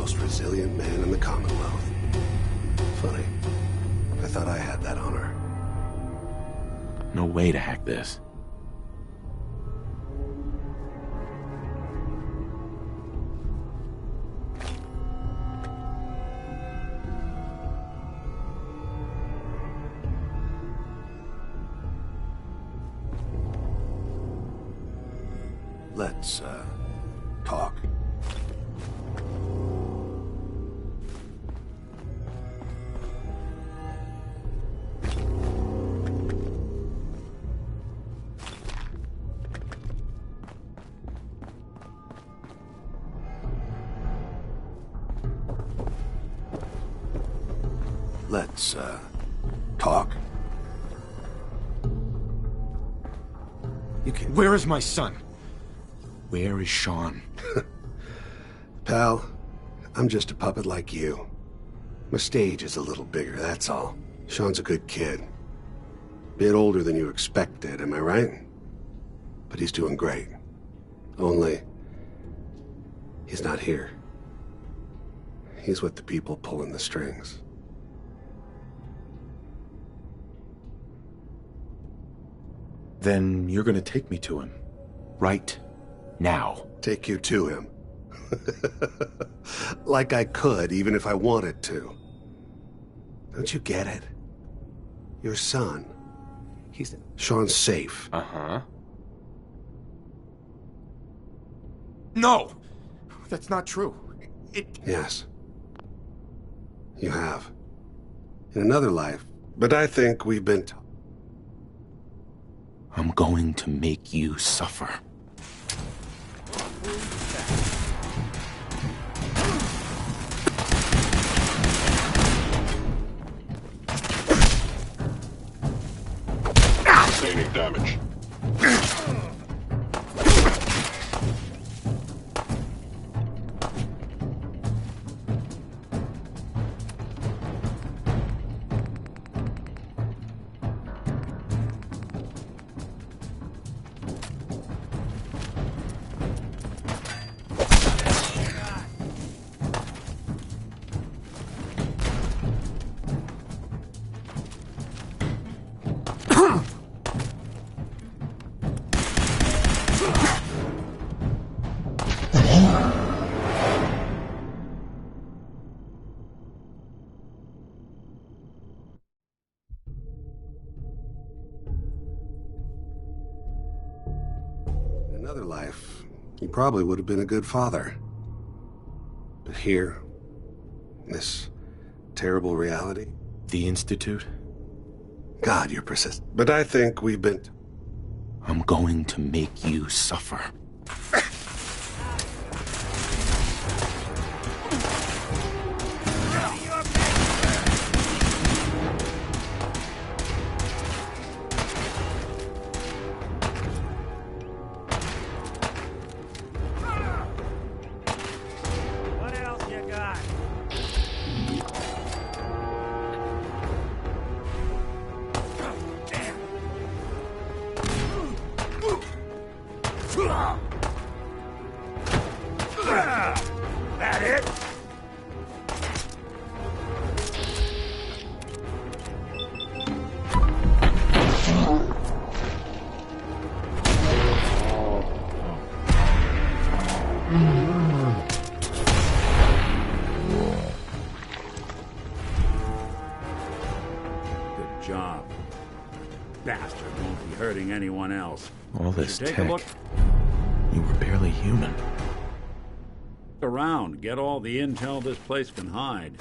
most resilient man in the Commonwealth. Funny. I thought I had that honor. No way to hack this. Let's, talk. Let's, talk. You can... Where is my son? Where is Sean? Pal, I'm just a puppet like you. My stage is a little bigger, that's all. Sean's a good kid. Bit older than you expected, am I right? But he's doing great. Only, he's not here. He's with the people pulling the strings. Then you're gonna take me to him. Right now. Take you to him. Like I could, even if I wanted to. Don't you get it? Your son. Sean's safe. Uh-huh. No! That's not true. Yes. You have. In another life. But I think we've been... I'm going to make you suffer. Sustaining damage. Another life, you probably would have been a good father. But here, this terrible reality... The Institute? God, you're persistent. But I think we've been... I'm going to make you suffer. That it? Good job. Bastard won't be hurting anyone else. All this Take tech. a look You were barely human. around. Get all the intel this place can hide.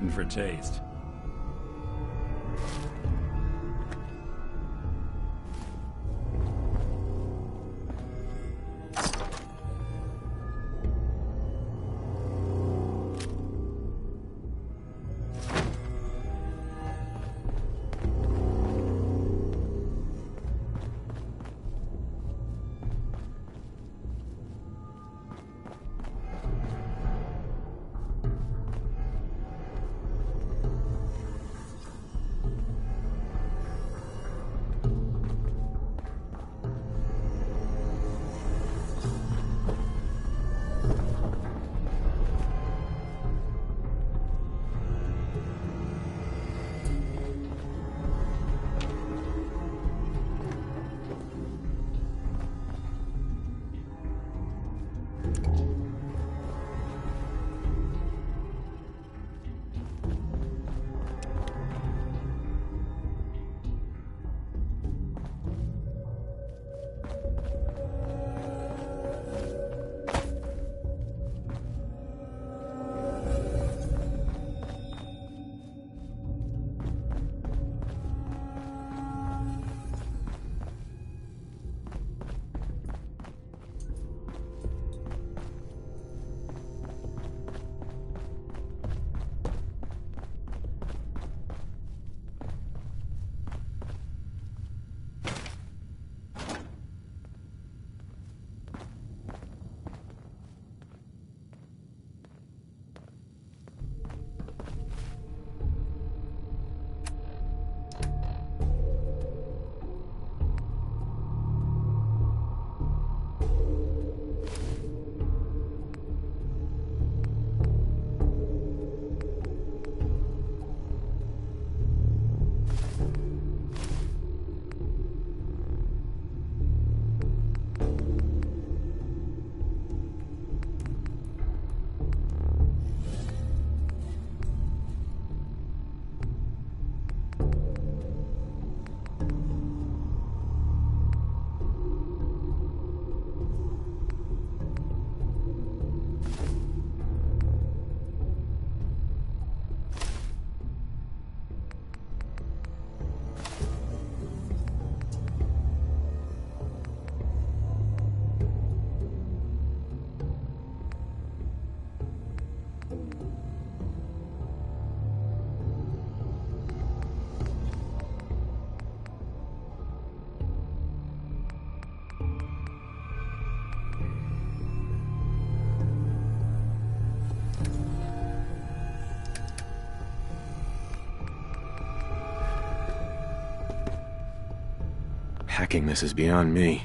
something for taste. Hacking this is beyond me.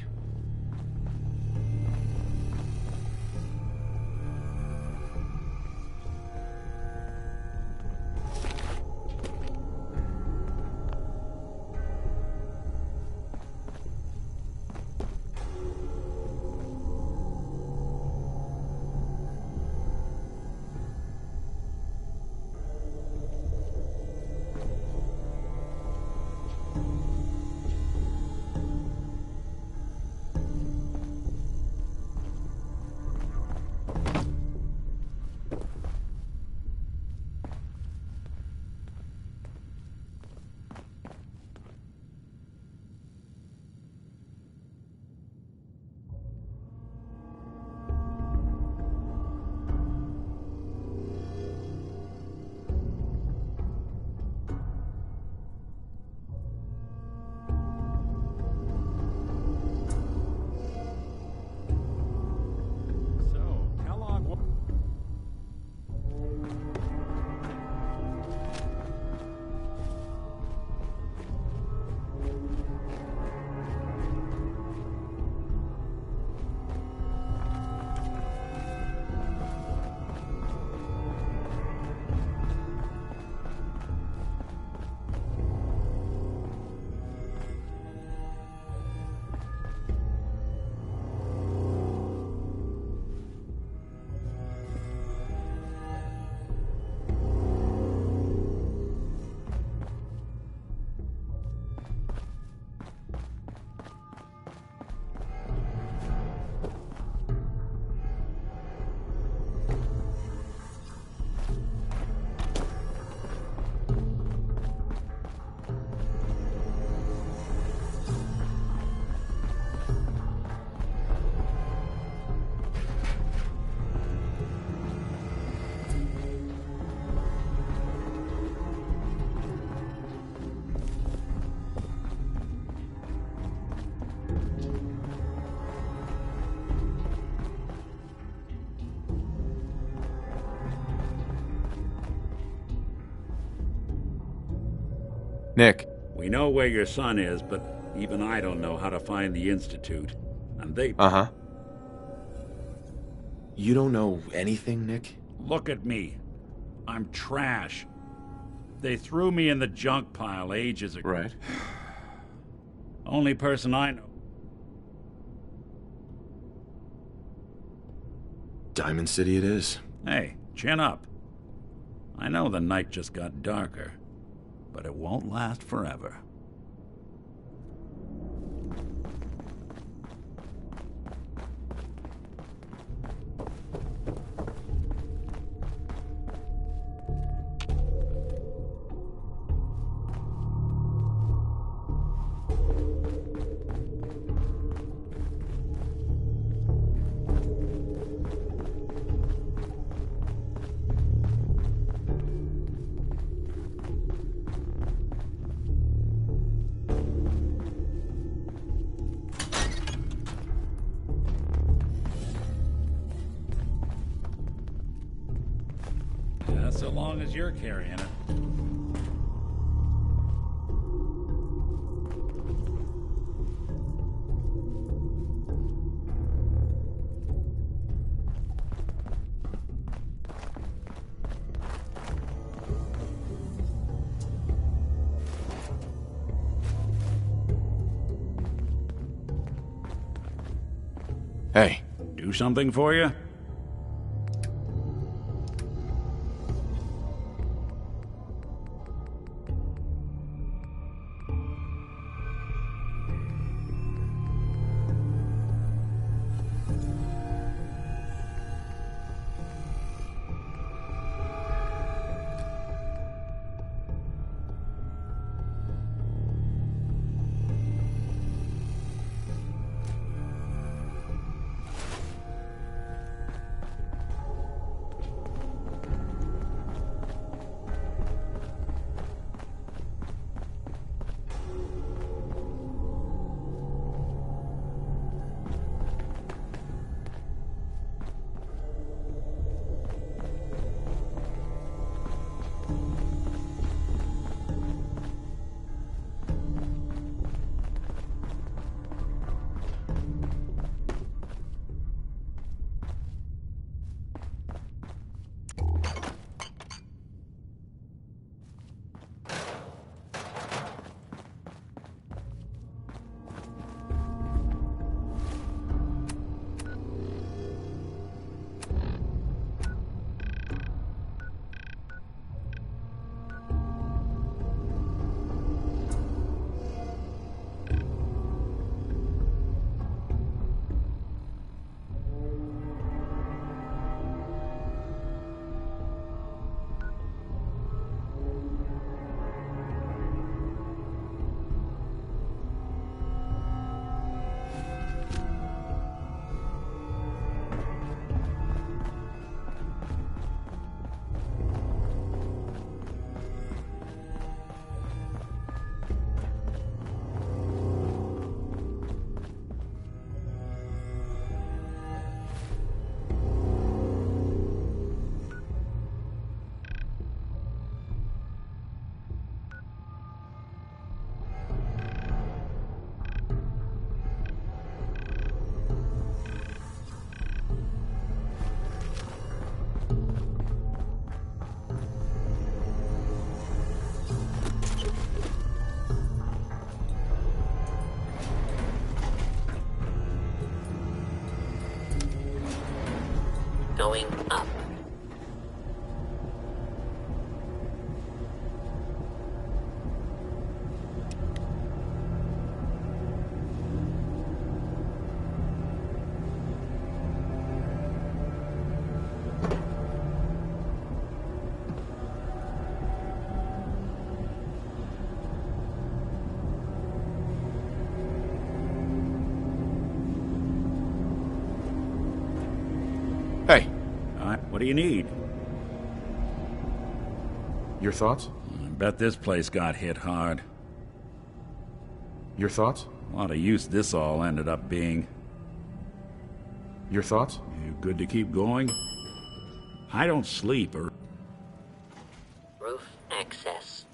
Nick. We know where your son is, but even I don't know how to find the Institute. And they... Uh-huh. You don't know anything, Nick? Look at me. I'm trash. They threw me in the junk pile ages ago. Right. Only person I know. Diamond City it is. Hey, chin up. I know the night just got darker, but it won't last forever. So long as you're carrying it. Hey. Do something for you? Going up. Hey. What do you need? Your thoughts? I bet this place got hit hard. Your thoughts? A lot of use this all ended up being. Your thoughts? You good to keep going? I don't sleep or... Roof access.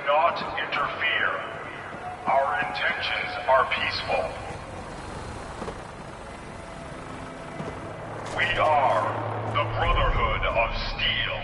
not interfere. Our intentions are peaceful. We are the Brotherhood of Steel.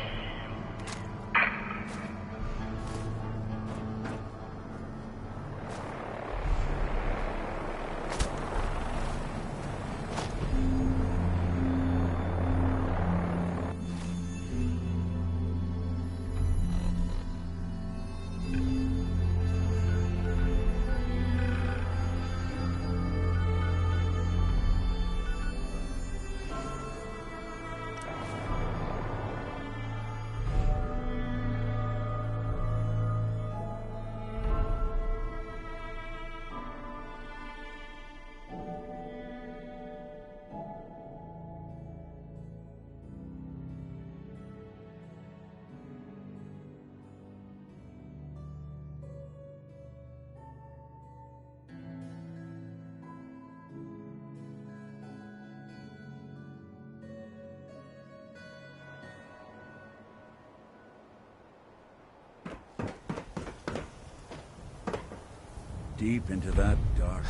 Deep into that darkness,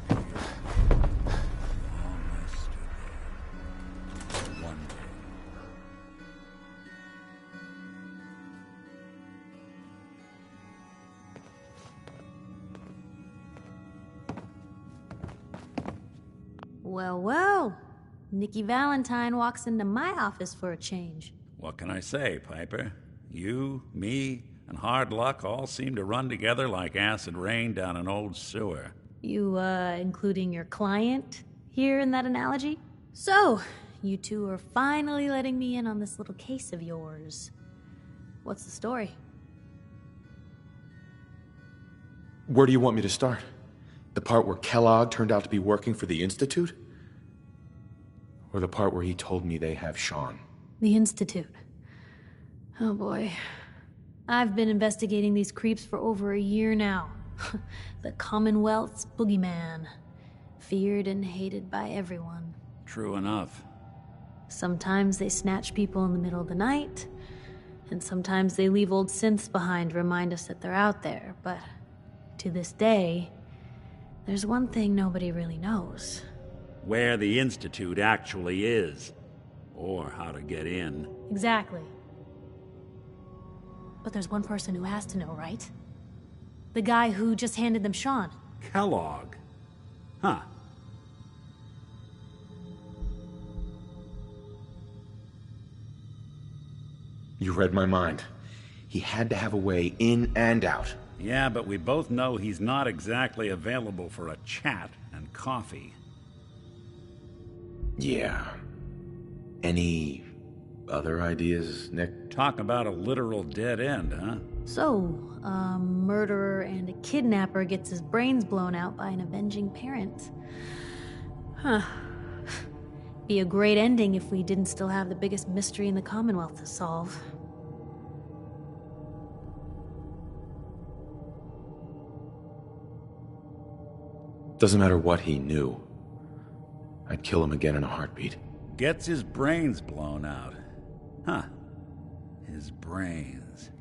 we almost stood there. One day. Well, well. Nikki Valentine walks into my office for a change. What can I say, Piper? You, me, and hard luck all seem to run together like acid rain down an old sewer. You, including your client here in that analogy? So, you two are finally letting me in on this little case of yours. What's the story? Where do you want me to start? The part where Kellogg turned out to be working for the Institute? Or the part where he told me they have Sean? The Institute. Oh boy. I've been investigating these creeps for over a year now. The Commonwealth's boogeyman. Feared and hated by everyone. True enough. Sometimes they snatch people in the middle of the night, and sometimes they leave old synths behind to remind us that they're out there, but to this day, there's one thing nobody really knows. Where the Institute actually is. Or how to get in. Exactly. But there's one person who has to know, right? The guy who just handed them Sean. Kellogg. Huh. You read my mind. He had to have a way in and out. Yeah, but we both know he's not exactly available for a chat and coffee. Yeah. Any other ideas, Nick? Talk about a literal dead end, huh? So, a murderer and a kidnapper gets his brains blown out by an avenging parent. Huh. Be a great ending if we didn't still have the biggest mystery in the Commonwealth to solve. Doesn't matter what he knew. I'd kill him again in a heartbeat. Gets his brains blown out. Huh. His brains.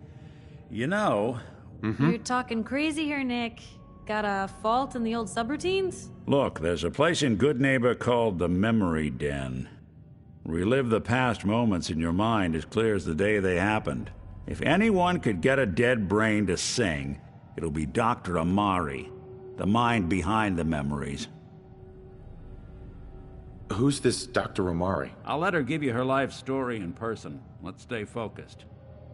You know... You're talking crazy here, Nick. Got a fault in the old subroutines? Look, there's a place in Good Neighbor called the Memory Den. Relive the past moments in your mind as clear as the day they happened. If anyone could get a dead brain to sing, it'll be Dr. Amari, the mind behind the memories. Who's this Dr. Amari? I'll let her give you her life story in person. Let's stay focused.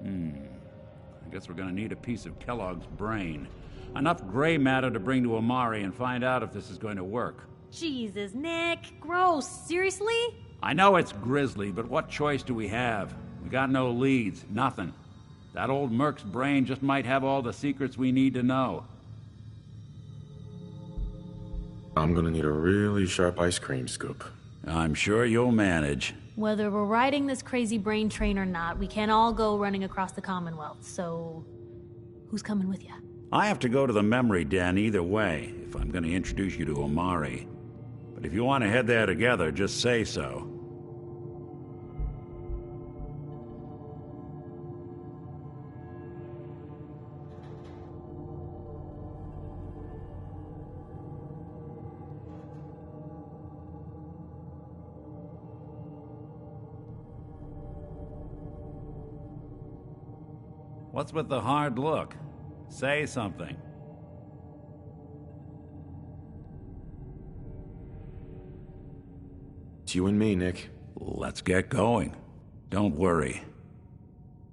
I guess we're gonna need a piece of Kellogg's brain. Enough gray matter to bring to Amari and find out if this is going to work. Jesus, Nick. Gross. Seriously? I know it's grisly, but what choice do we have? We got no leads, nothing. That old Merc's brain just might have all the secrets we need to know. I'm gonna need a really sharp ice cream scoop. I'm sure you'll manage. Whether we're riding this crazy brain train or not, we can't all go running across the Commonwealth, so... who's coming with you? I have to go to the Memory Den either way, if I'm going to introduce you to Amari. But if you want to head there together, just say so. What's with the hard look? Say something. It's you and me, Nick. Let's get going. Don't worry.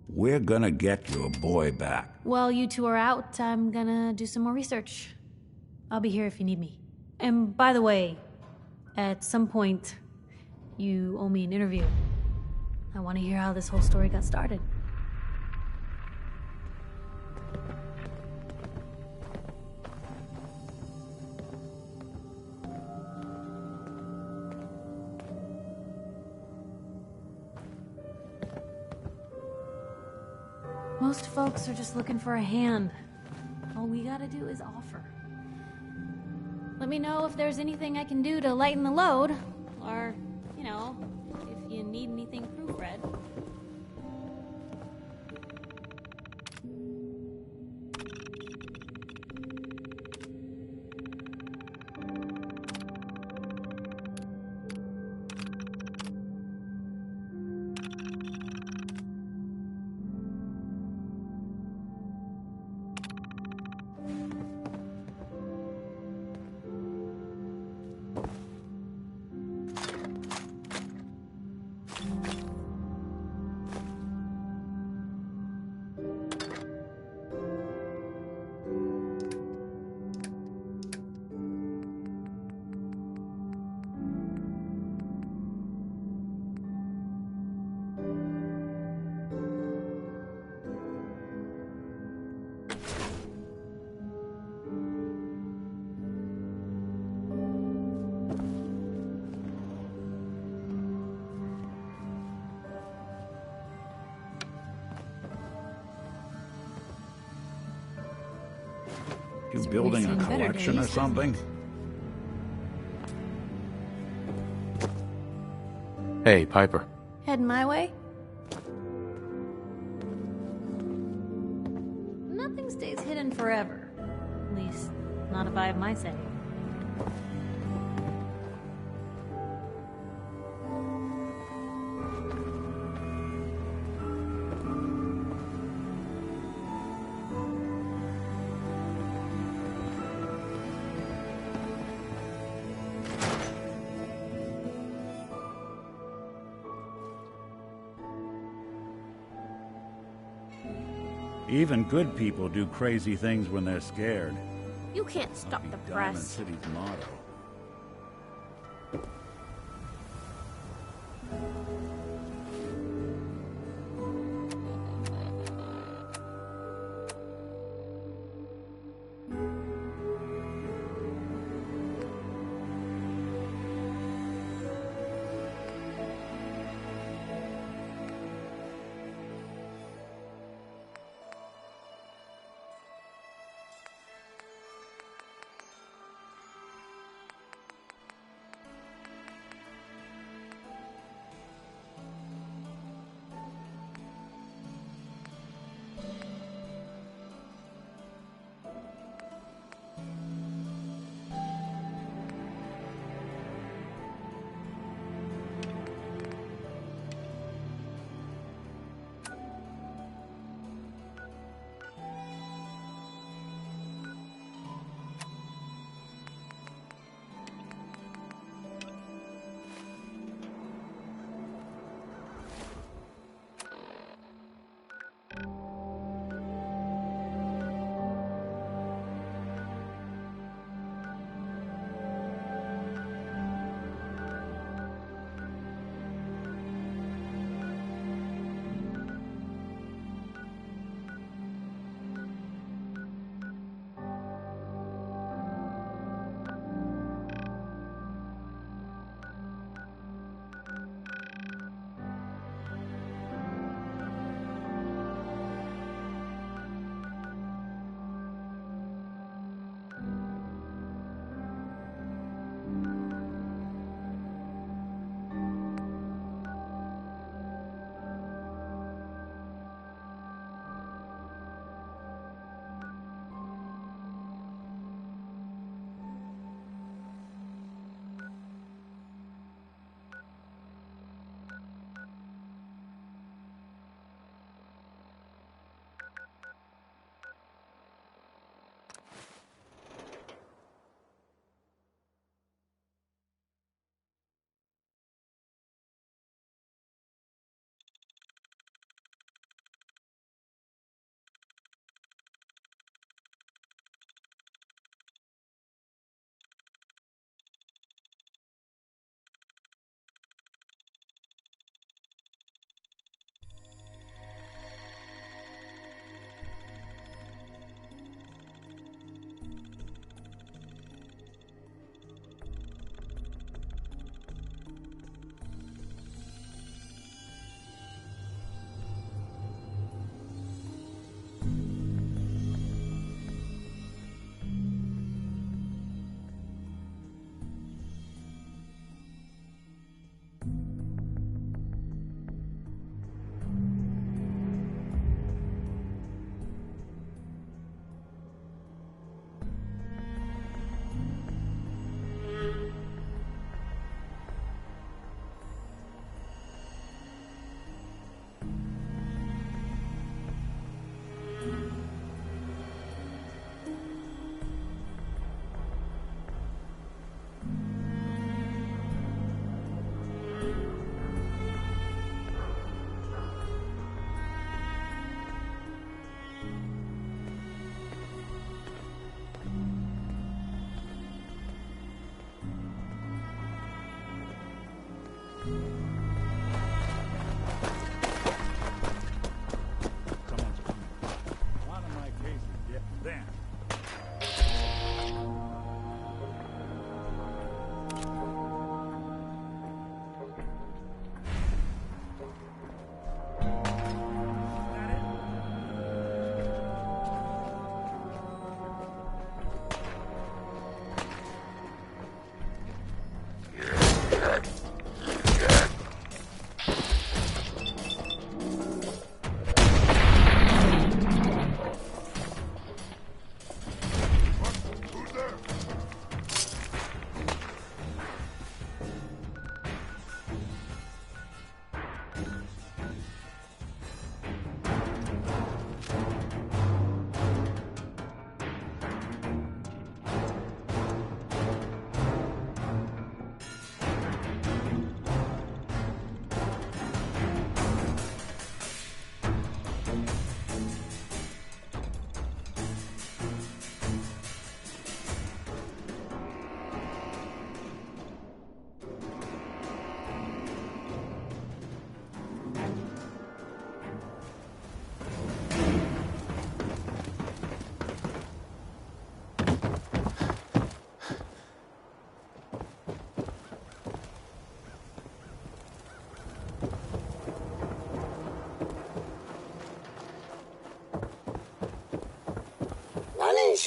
We're gonna get your boy back. While you two are out, I'm gonna do some more research. I'll be here if you need me. And by the way, at some point, you owe me an interview. I want to hear how this whole story got started. Most folks are just looking for a hand. All we gotta do is offer. Let me know if there's anything I can do to lighten the load, or, you know, if you need anything proofread. You building a collection or something? Hey, Piper. Heading my way? Nothing stays hidden forever. At least, not if I have my say. Even good people do crazy things when they're scared. You can't stop the Diamond press. City's motto.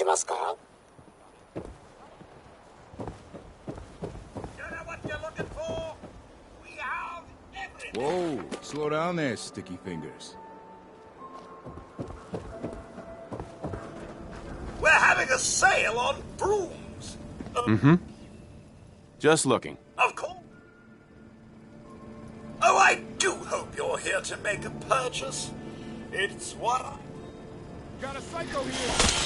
しますか? Whoa, slow down there, sticky fingers. We're having a sale on brooms. Just looking. Of course. Oh, I do hope you're here to make a purchase. It's what I... Got a psycho here!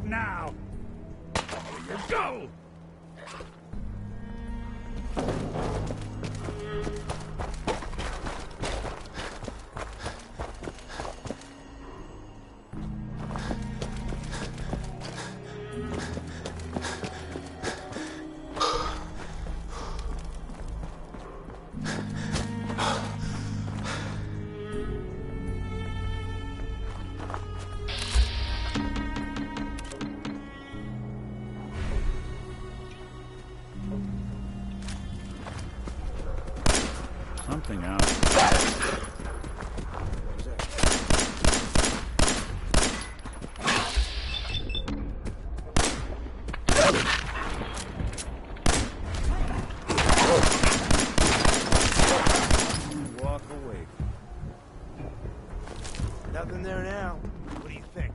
Now! Here you go! Something out. Walk away. Nothing there now. What do you think?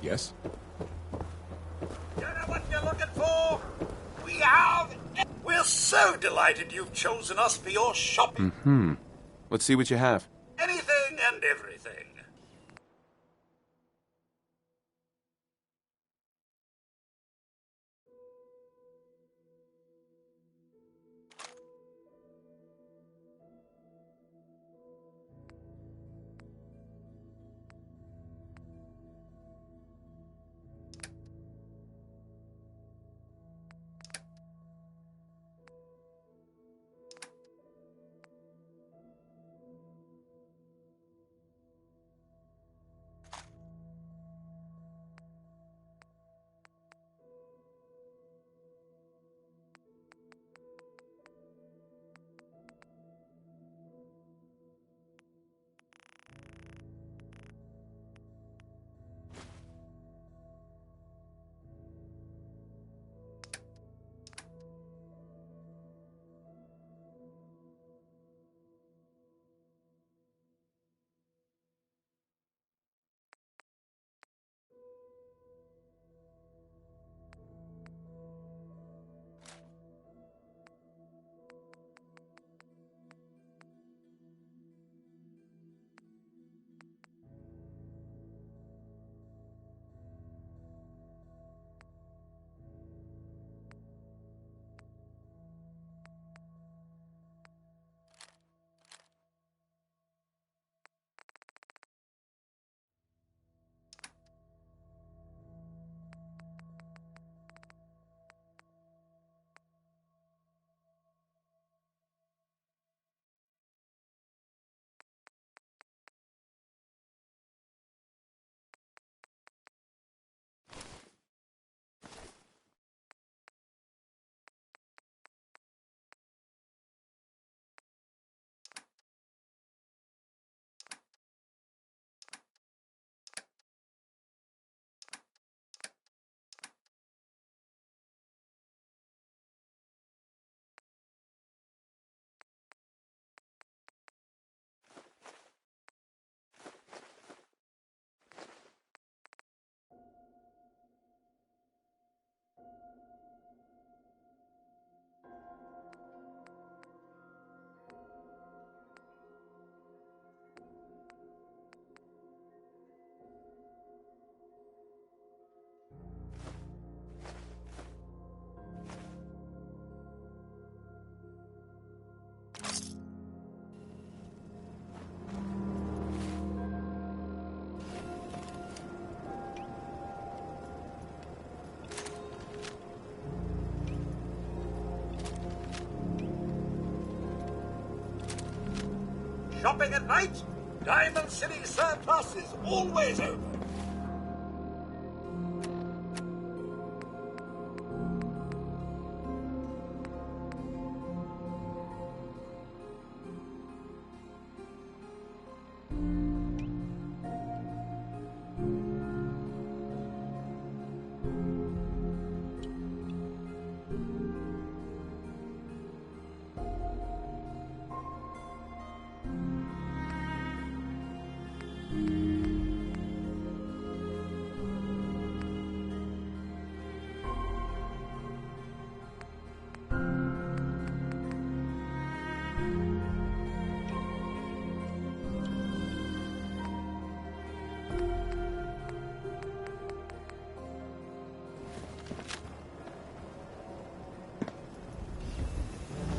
Yes? You know what you're looking for? We have... We're so delighted you've chosen us for your shopping. Let's see what you have. Anything and everything. shopping at night? Diamond City Surplus is always open.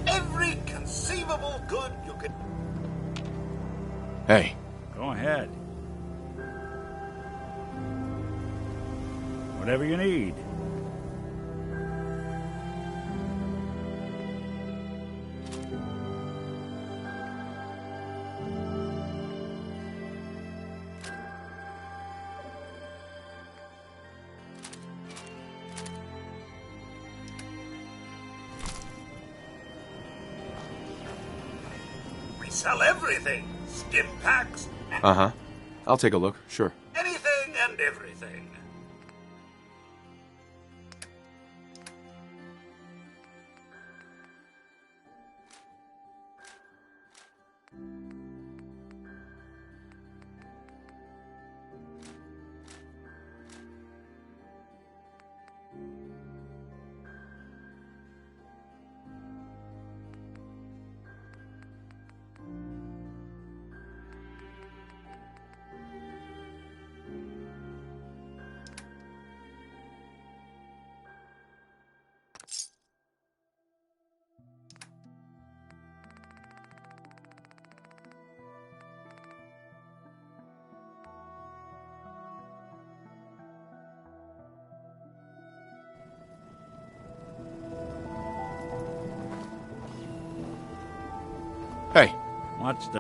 Every conceivable good you could... Hey, Go ahead. Whatever you need. We sell everything. Stim packs, uh-huh. I'll take a look, sure. anything and everything. Hey, What's the...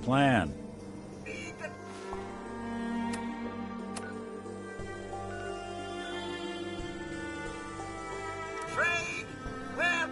plan? Trade, where...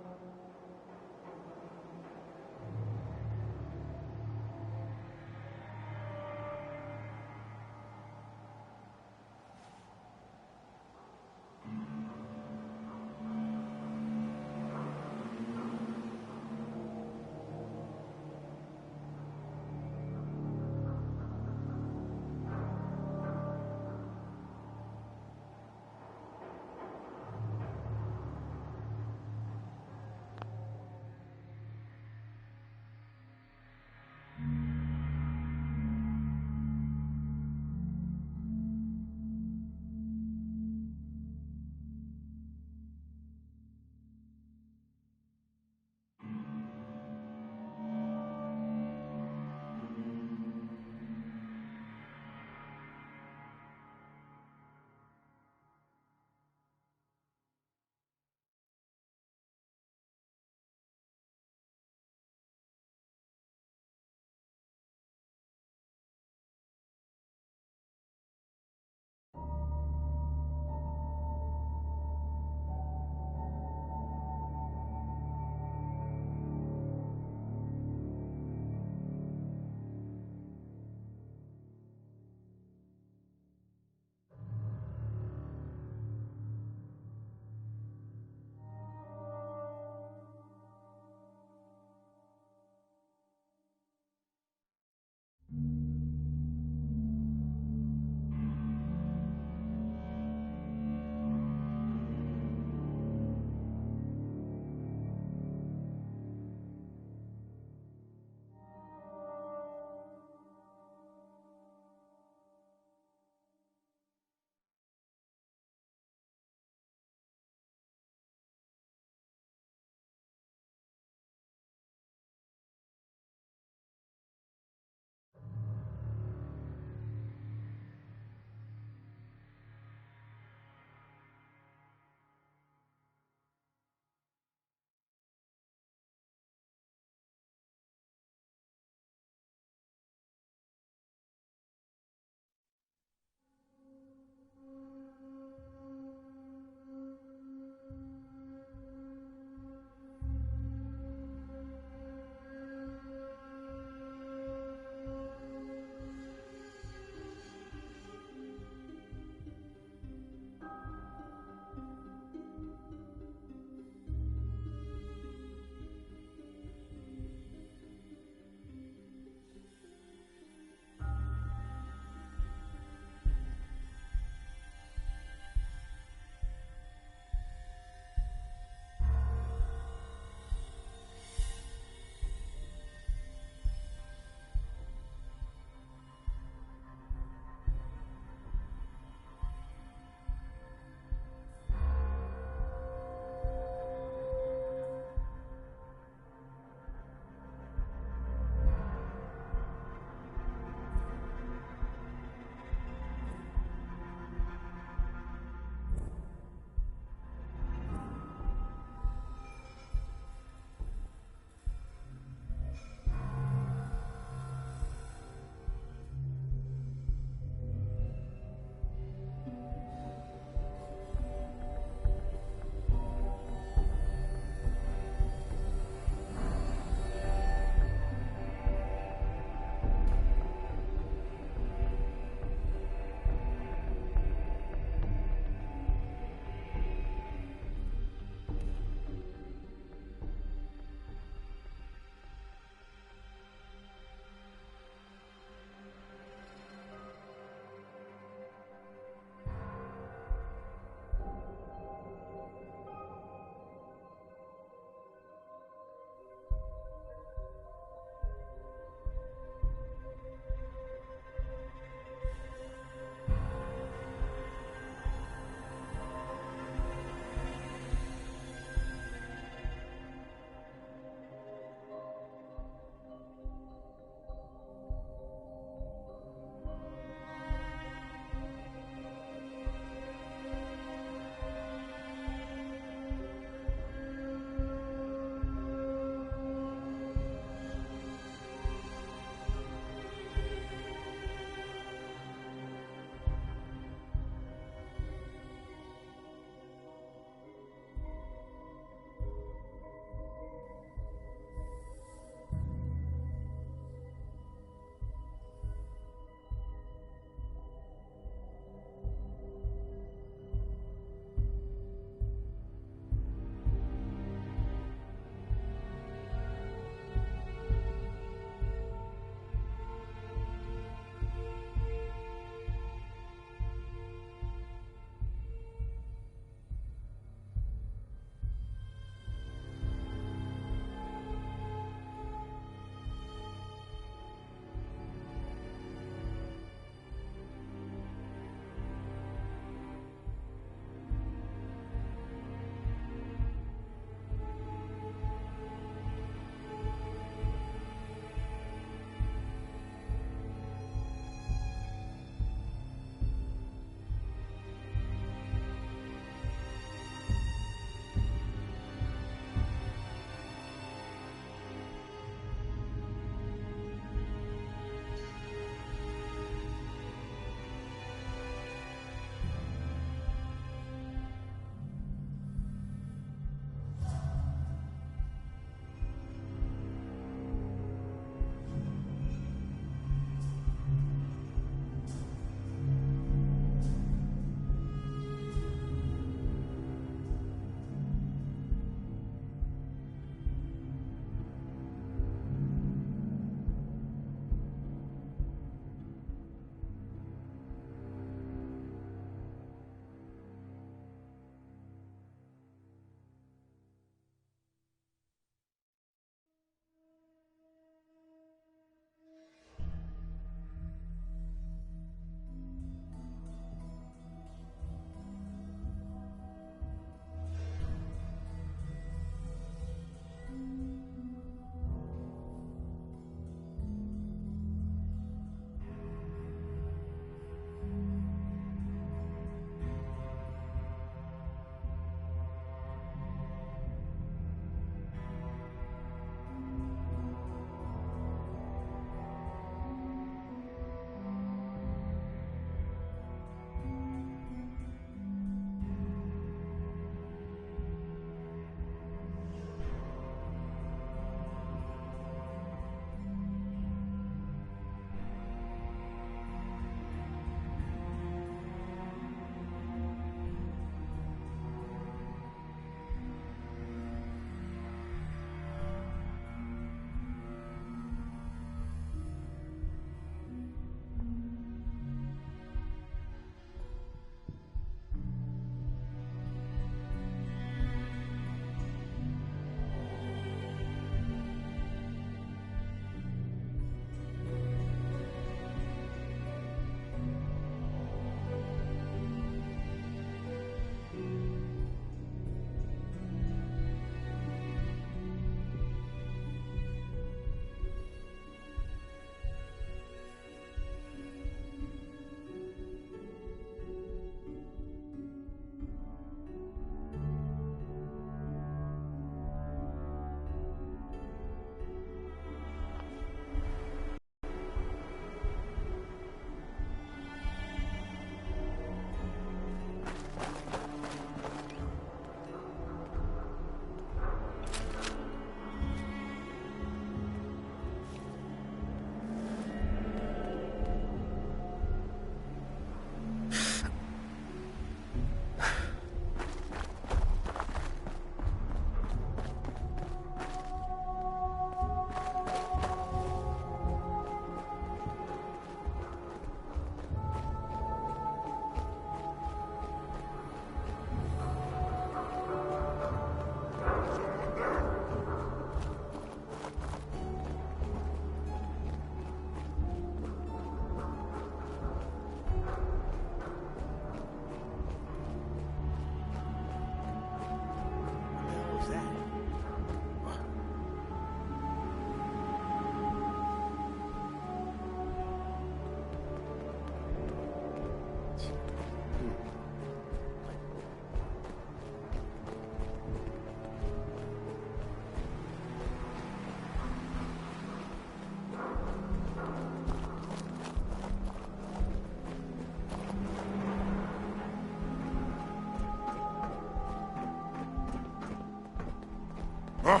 Huh?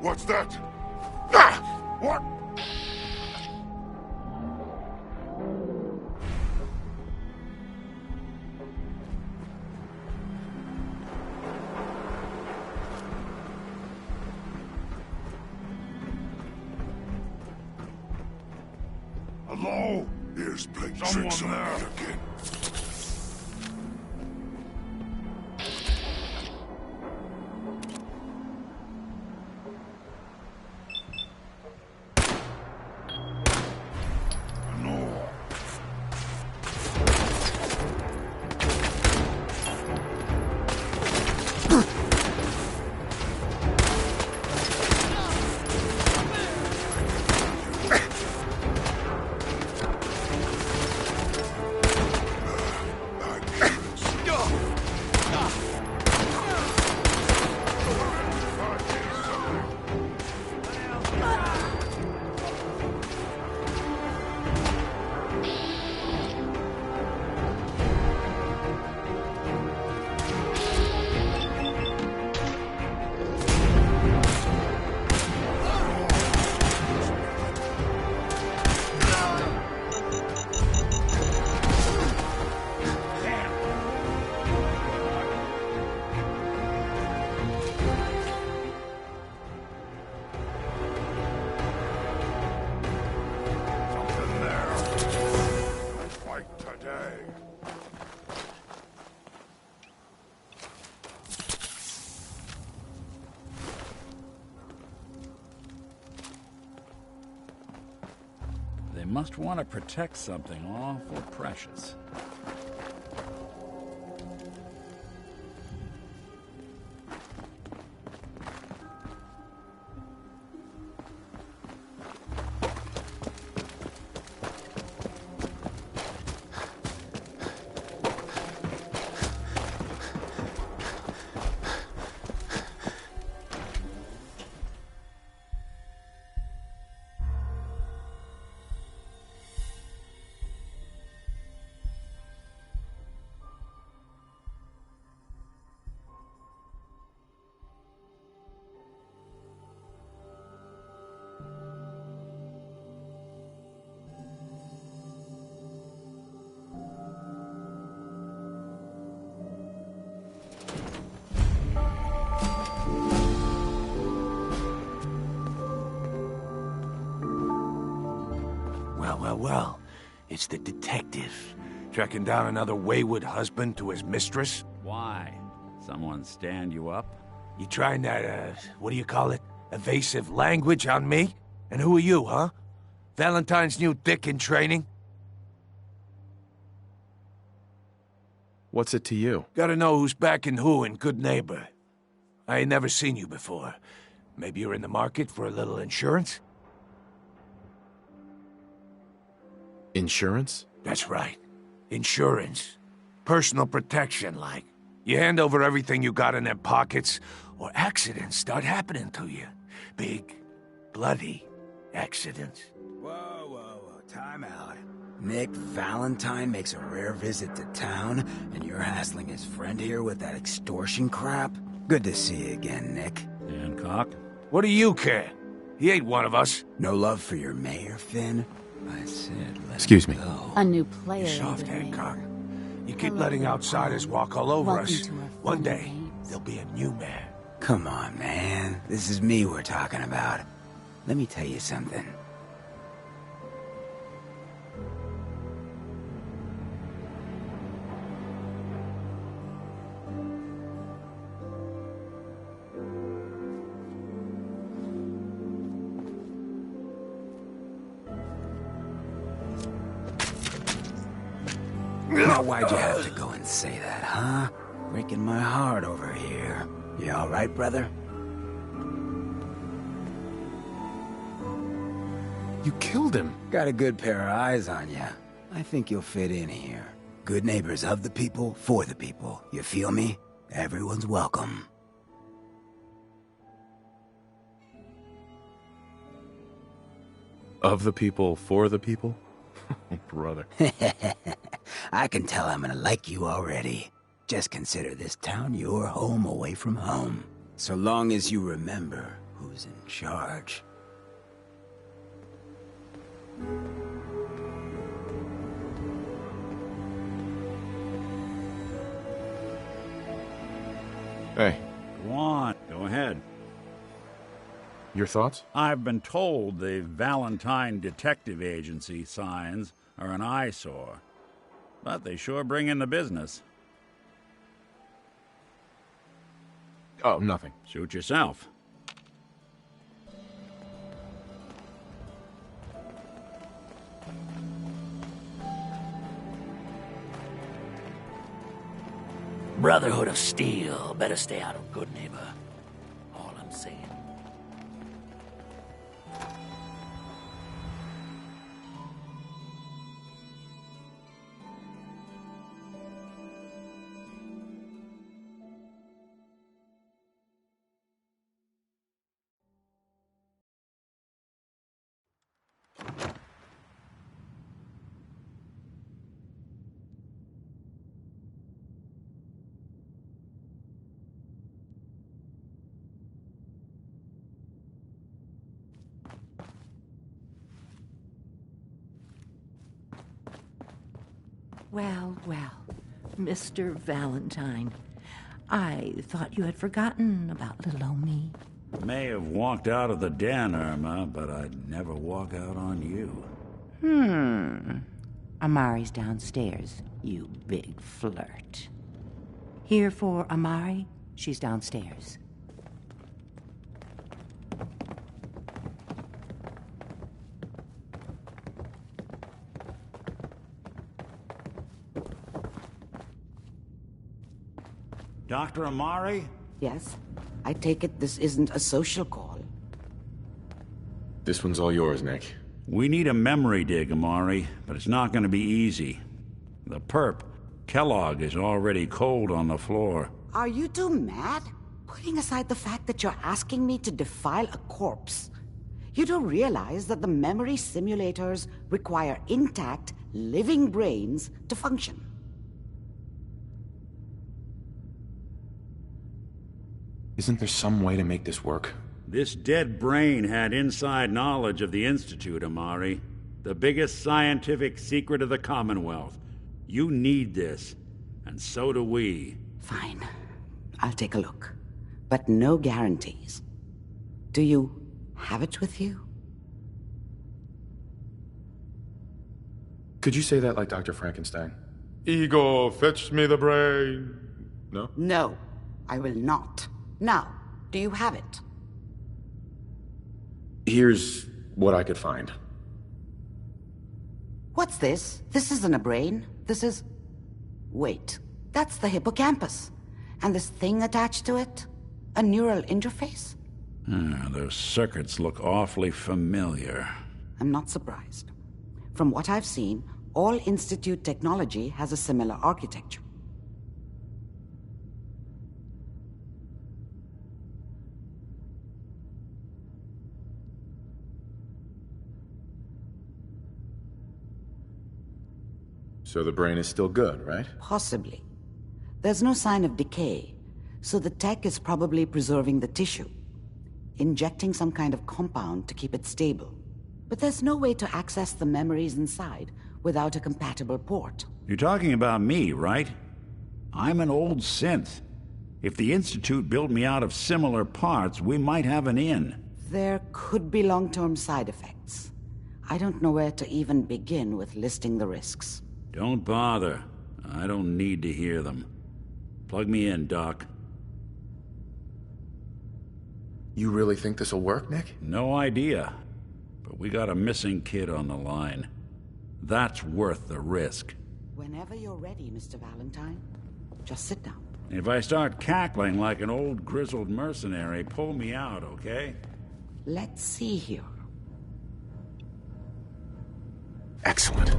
What's that? Ah! What? Hello? Here's playing tricks on me again. They must want to protect something awful precious. Well, it's the detective. Tracking down another wayward husband to his mistress? Why? Someone stand you up? You trying that, what do you call it? Evasive language on me? And who are you, huh? Valentine's new dick in training? What's it to you? Gotta know who's backing who in Good Neighbor. I ain't never seen you before. Maybe you're in the market for a little insurance? Insurance? That's right. Insurance. Personal protection, like. You hand over everything you got in their pockets, or accidents start happening to you. Big, bloody accidents. Whoa, time out. Nick Valentine makes a rare visit to town, and you're hassling his friend here with that extortion crap? Good to see you again, Nick. Hancock? What do you care? He ain't one of us. No love for your mayor, Finn? I said let Excuse him me. go. A new player. You soft, in the mayor. Hancock. You keep Hello, letting outsiders walk all over Welcome us. to our One fun day, games. there'll be a new mayor. Come on, man. This is me we're talking about. Let me tell you something. Now, why'd you have to go and say that, huh? Breaking my heart over here. You all right, brother? You killed him. Got a good pair of eyes on you. I think you'll fit in here. Good neighbors of the people, for the people. You feel me? Everyone's welcome. Of the people, for the people? Brother. I can tell I'm gonna like you already. Just consider this town your home away from home. So long as you remember who's in charge. Hey, Go on, go ahead. your thoughts? I've been told the Valentine Detective Agency signs are an eyesore, but they sure bring in the business. Oh, nothing. Suit yourself. Brotherhood of Steel. Better stay out of Good Neighbor. All I'm saying. Well, well, Mr. Valentine. I thought you had forgotten about little old me. May have walked out of the den, Irma, but I'd never walk out on you. Amari's downstairs, you big flirt. Here for Amari? She's downstairs. Dr. Amari? Yes? I take it this isn't a social call. This one's all yours, Nick. We need a memory dig, Amari, but it's not going to be easy. The perp, Kellogg, is already cold on the floor. Are you two mad? Putting aside the fact that you're asking me to defile a corpse, you do realize that the memory simulators require intact, living brains to function. Isn't there some way to make this work? This dead brain had inside knowledge of the Institute, Amari. The biggest scientific secret of the Commonwealth. You need this, and so do we. Fine. I'll take a look. But no guarantees. Do you have it with you? Could you say that like Dr. Frankenstein? Ego, fetch me the brain. No? No, I will not. Now, do you have it? Here's what I could find. What's this? This isn't a brain. This is... Wait, that's the hippocampus. And this thing attached to it? A neural interface? Those circuits look awfully familiar. I'm not surprised. From what I've seen, all Institute technology has a similar architecture. So the brain is still good, right? Possibly. There's no sign of decay, so the tech is probably preserving the tissue, injecting some kind of compound to keep it stable. But there's no way to access the memories inside without a compatible port. You're talking about me, right? I'm an old synth. If the Institute built me out of similar parts, we might have an in. There could be long-term side effects. I don't know where to even begin with listing the risks. Don't bother. I don't need to hear them. Plug me in, Doc. You really think this'll work, Nick? No idea. But we got a missing kid on the line. That's worth the risk. Whenever you're ready, Mr. Valentine, just sit down. If I start cackling like an old grizzled mercenary, pull me out, okay? Let's see here. Excellent.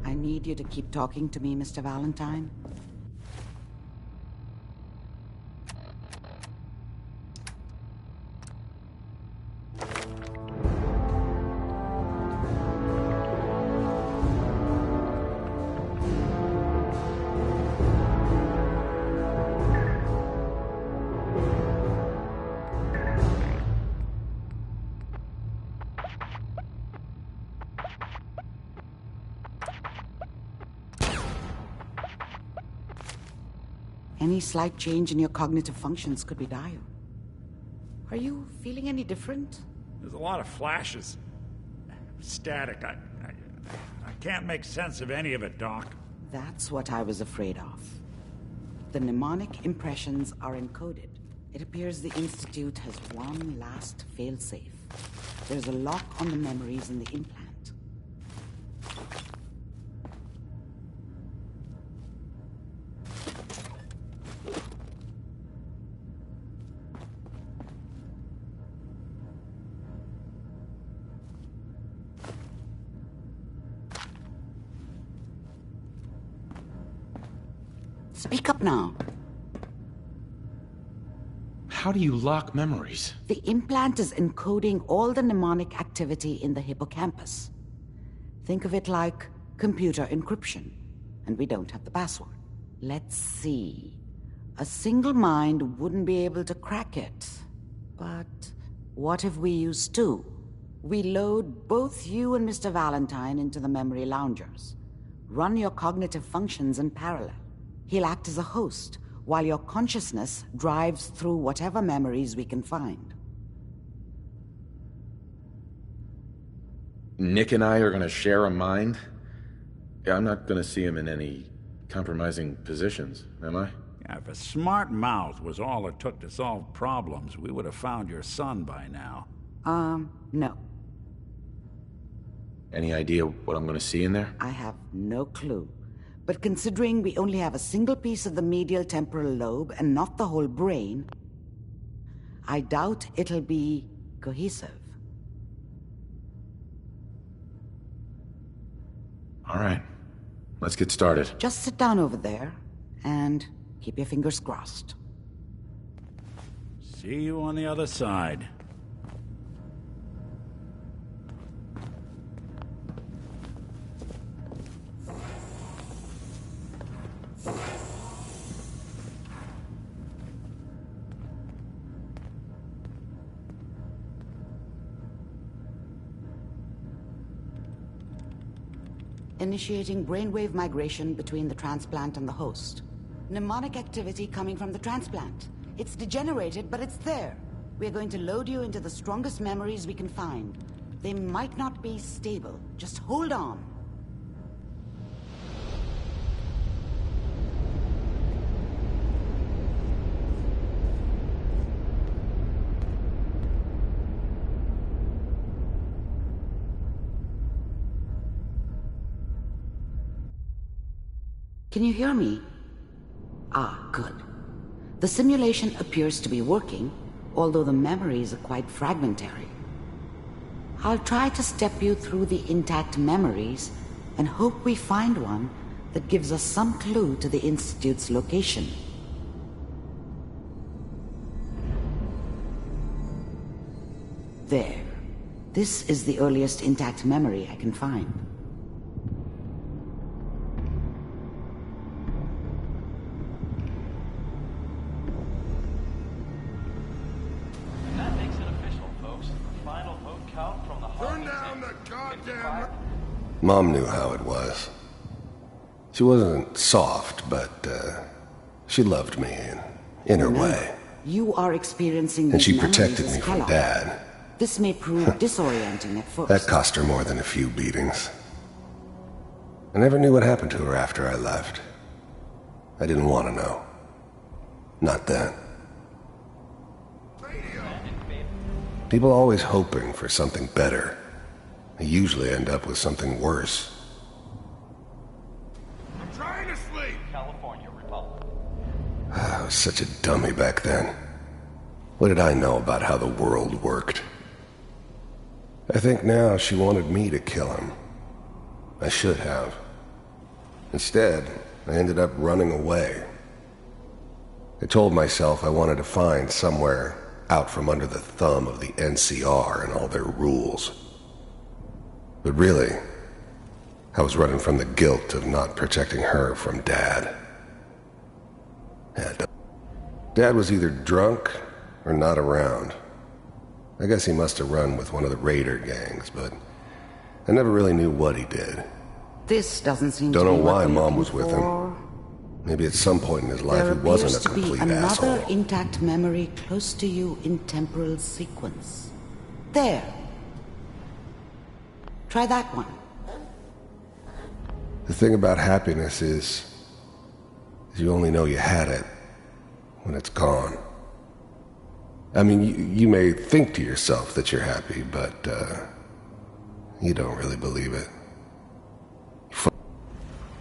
I need you to keep talking to me, Mr. Valentine. Any slight change in your cognitive functions could be dire. Are you feeling any different? There's a lot of flashes. Static. I can't make sense of any of it, Doc. That's what I was afraid of. The mnemonic impressions are encoded. It appears the Institute has one last failsafe. There's a lock on the memories in the implant. Speak up now. How do you lock memories? The implant is encoding all the mnemonic activity in the hippocampus. Think of it like computer encryption, and we don't have the password. Let's see. A single mind wouldn't be able to crack it. But what if we use two? We load both you and Mr. Valentine into the memory loungers. Run your cognitive functions in parallel. He'll act as a host, while your consciousness drives through whatever memories we can find. Nick and I are gonna share a mind? Yeah, I'm not gonna see him in any compromising positions, am I? Yeah, if a smart mouth was all it took to solve problems, we would have found your son by now. No. Any idea what I'm gonna see in there? I have no clue. But considering we only have a single piece of the medial temporal lobe and not the whole brain, I doubt it'll be cohesive. All right. Let's get started. Just sit down over there and keep your fingers crossed. See you on the other side. Initiating brainwave migration between the transplant and the host. Mnemonic activity coming from the transplant. It's degenerated, but it's there. We're going to load you into the strongest memories we can find. They might not be stable. Just hold on. Can you hear me? Ah, good. The simulation appears to be working, although the memories are quite fragmentary. I'll try to step you through the intact memories and hope we find one that gives us some clue to the Institute's location. There. This is the earliest intact memory I can find. Mom knew how it was. She wasn't soft, but she loved me in her way. You are experiencing and she protected me from Dad. This may prove disorienting at first. That cost her more than a few beatings. I never knew what happened to her after I left. I didn't want to know. Not then. People are always hoping for something better. They usually end up with something worse. I'm trying to sleep! California Republic. I was such a dummy back then. What did I know about how the world worked? I think now she wanted me to kill him. I should have. Instead, I ended up running away. I told myself I wanted to find somewhere out from under the thumb of the NCR and all their rules. But really, I was running from the guilt of not protecting her from Dad. Dad was either drunk or not around. I guess he must have run with one of the raider gangs, but I never really knew what he did. This doesn't seem Don't to know be why what Mom was with him. Maybe at some point in his life he wasn't a complete there appears to be asshole. another intact memory close to you in temporal sequence. There. Try that one. The thing about happiness is you only know you had it when it's gone. I mean, you may think to yourself that you're happy, but you don't really believe it.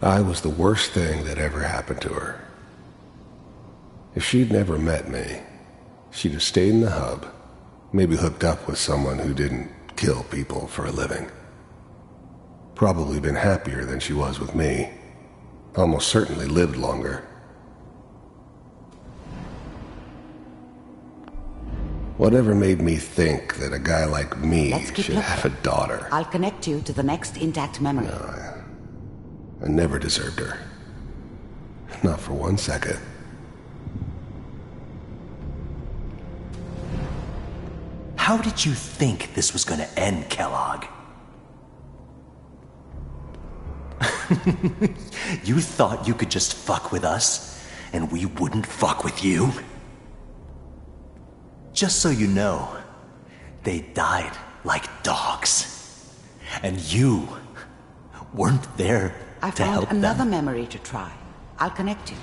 I was the worst thing that ever happened to her. If she'd never met me, she'd have stayed in the hub, maybe hooked up with someone who didn't kill people for a living. Probably been happier than she was with me. Almost certainly lived longer. Whatever made me think that a guy like me should have a daughter? I'll connect you to the next intact memory. No, I never deserved her. Not for 1 second. How did you think this was gonna end, Kellogg? You thought you could just fuck with us, and we wouldn't fuck with you? Just so you know, they died like dogs. And you weren't there to help them. I found another memory to try. I'll connect you.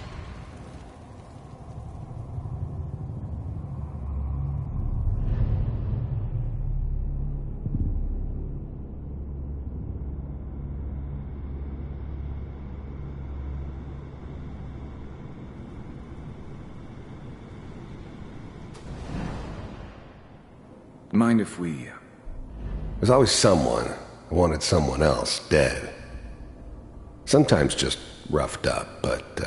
Mind if we... There's always someone who wanted someone else dead. Sometimes just roughed up, but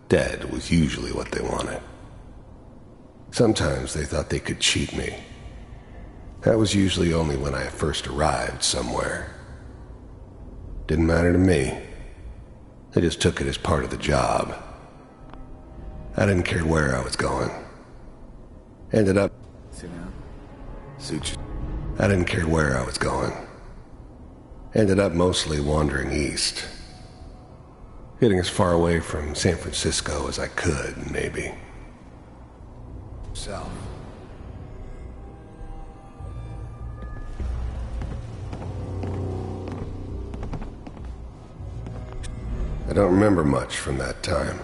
dead was usually what they wanted. Sometimes they thought they could cheat me. That was usually only when I first arrived somewhere. Didn't matter to me. They just took it as part of the job. I didn't care where I was going. Ended up... Sit down. I didn't care where I was going. Ended up mostly wandering east. Getting as far away from San Francisco as I could, maybe. South. I don't remember much from that time.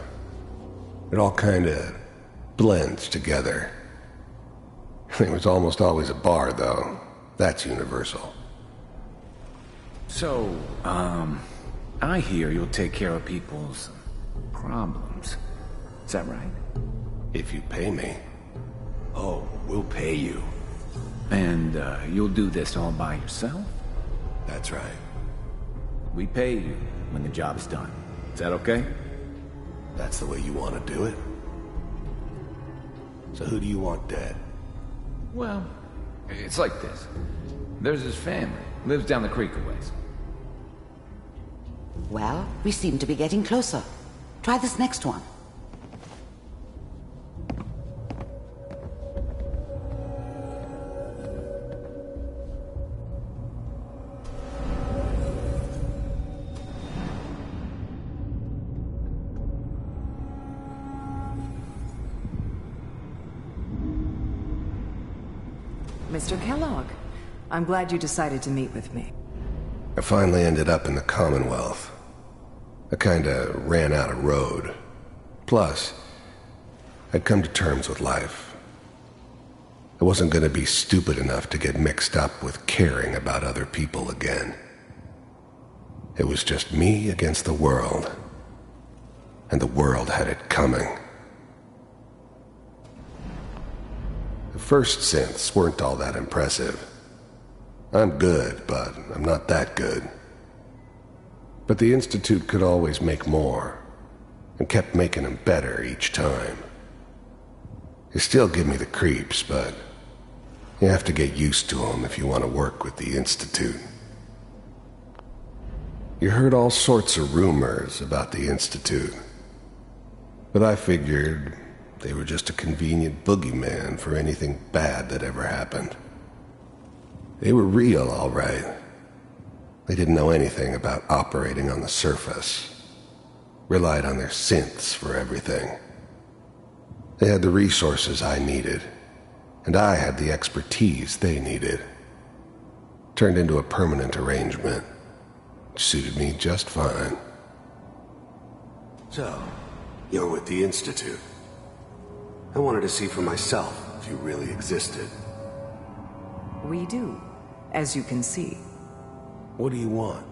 It all kinda blends together. It was almost always a bar, though. That's universal. So, I hear you'll take care of people's problems. Is that right? If you pay me. Oh, we'll pay you. And, you'll do this all by yourself? That's right. We pay you when the job's done. Is that okay? That's the way you want to do it? So who do you want dead? Well, it's like this. There's his family. Lives down the creek a ways. Well, we seem to be getting closer. Try this next one. Mr. Kellogg, I'm glad you decided to meet with me. I finally ended up in the Commonwealth. I kinda ran out of road. Plus, I'd come to terms with life. I wasn't gonna be stupid enough to get mixed up with caring about other people again. It was just me against the world. And the world had it coming. The first synths weren't all that impressive. I'm good, but I'm not that good. But the Institute could always make more, and kept making them better each time. They still give me the creeps, but you have to get used to them if you want to work with the Institute. You heard all sorts of rumors about the Institute, but I figured they were just a convenient boogeyman for anything bad that ever happened. They were real, all right. They didn't know anything about operating on the surface. relied on their synths for everything. They had the resources I needed, and I had the expertise they needed. Turned into a permanent arrangement, which suited me just fine. So, you're with the Institute. I wanted to see for myself if you really existed. We do, as you can see. What do you want?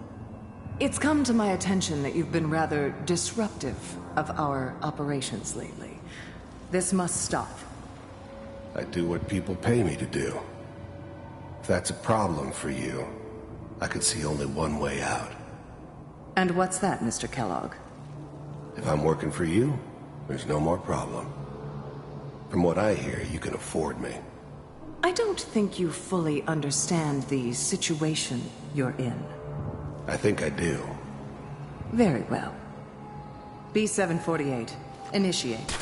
It's come to my attention that you've been rather disruptive of our operations lately. This must stop. I do what people pay me to do. If that's a problem for you, I could see only one way out. And what's that, Mr. Kellogg? If I'm working for you, there's no more problem. From what I hear, you can afford me. I don't think you fully understand the situation you're in. I think I do. Very well. B-748, initiate.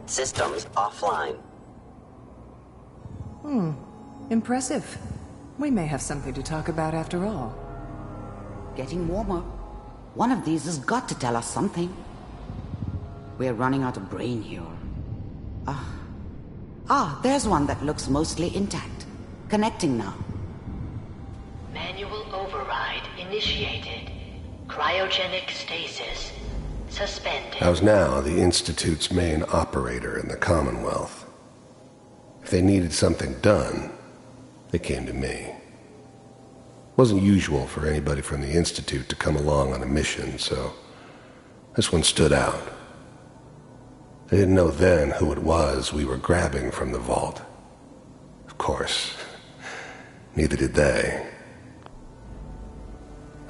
Systems offline. Impressive. We may have something to talk about after all. Getting warmer. One of these has got to tell us something. We're running out of brain here. There's one that looks mostly intact. Connecting now. Manual override initiated. Cryogenic stasis suspended. I was now the Institute's main operator in the Commonwealth. If they needed something done, they came to me. It wasn't usual for anybody from the Institute to come along on a mission, so this one stood out. I didn't know then who it was we were grabbing from the vault. Of course, neither did they.